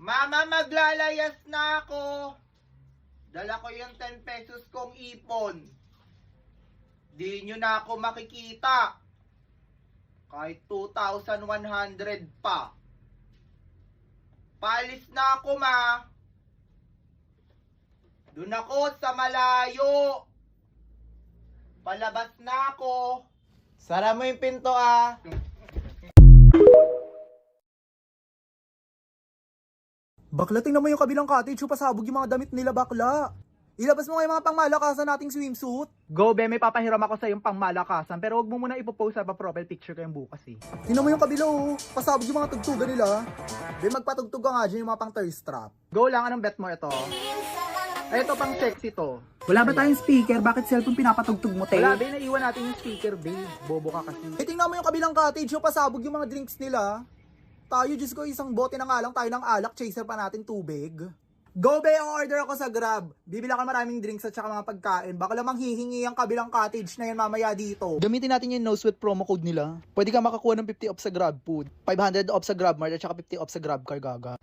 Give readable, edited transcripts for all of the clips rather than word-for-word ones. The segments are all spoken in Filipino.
Mama, maglalayas na ako. Dala ko yung 10 pesos kong ipon. Di nyo na ako makikita. Kahit 2,100 pa. Paalis na ako, ma. Doon ako sa malayo. Palabas na ako. Sara mo yung pinto, ah. Bakla, tingnan mo yung kabilang cottage, pasabog yung mga damit nila, bakla. Ilabas mo nga yung mga pangmalakasan nating swimsuit. Go, be, may papahiram ako sa yung pangmalakasan, pero wag mo muna ipopost sa profile picture ko yung bukas eh. Tingnan mo yung kabila, oh. Pasabog yung mga tugtugan nila. Be, magpatugtog ka nga dyan yung mga pang thirst trap. Go lang, anong bet mo ito? Ay, ito pang sexy to. Wala ba tayong speaker? Bakit cellphone pinapatugtog mo, te? Wala, be, naiwan natin yung speaker, be. Bobo ka kasi. Eh, tingnan mo yung kabilang cottage, pasabog yung mga drinks nila. Tayo, Diyos ko, isang bote na nga lang tayo ng alak, chaser pa natin tubig. Go, be, order ako sa Grab. Bibili ako maraming drinks at saka mga pagkain. Baka lamang hihingi ang kabilang cottage na yan mamaya dito. Gamitin natin yung no sweat promo code nila. Pwede ka makakuha ng 50 off sa Grab Food, 500 off sa Grab Mart at saka 50 off sa Grab Car, gaga.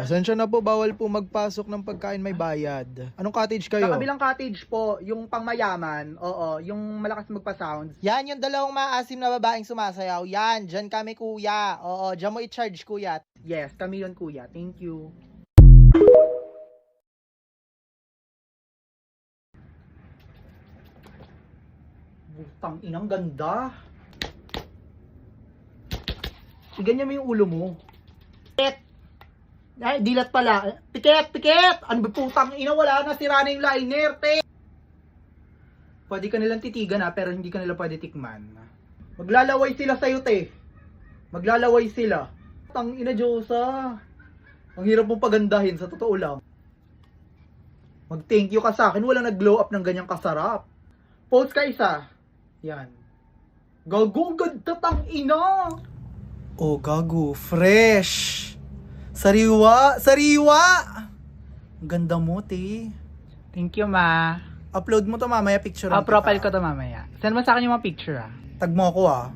Sensya na po, bawal po magpasok ng pagkain may bayad. Anong cottage kayo? Sa kabilang cottage po, yung pangmayaman, oo, yung malakas magpa-sounds. Yan yung dalawang maasim na babaeng sumasayaw. Yan, dyan kami, kuya. Oo, dyan mo i-charge, kuya. Yes, kami yun, kuya. Thank you. Butang inang ganda. Ganyan mo yung ulo mo. Pikit! Ay, dilat pala. Pikit! Pikit! Ano ba putang ina? Wala na, sira na yung liner, te! Pwede ka nilang titigan pero hindi ka nila pwede tikman. Maglalaway sila sa'yo, te. Maglalaway sila. Putang ina, Diyosa. Ang hirap mong pagandahin, sa totoo lang. Mag-thank you ka sa akin, walang nag-glow up ng ganyang kasarap. Post ka isa. Yan. Gago, ang ganda, tang ina! Oh, gago. Fresh. Sariwa. Sariwa! Ang ganda mo, te. Thank you, ma. Upload mo to mamaya, picture. Profile ko to mamaya. Send mo sa akin yung mga picture, ah. Tag mo ako, ah.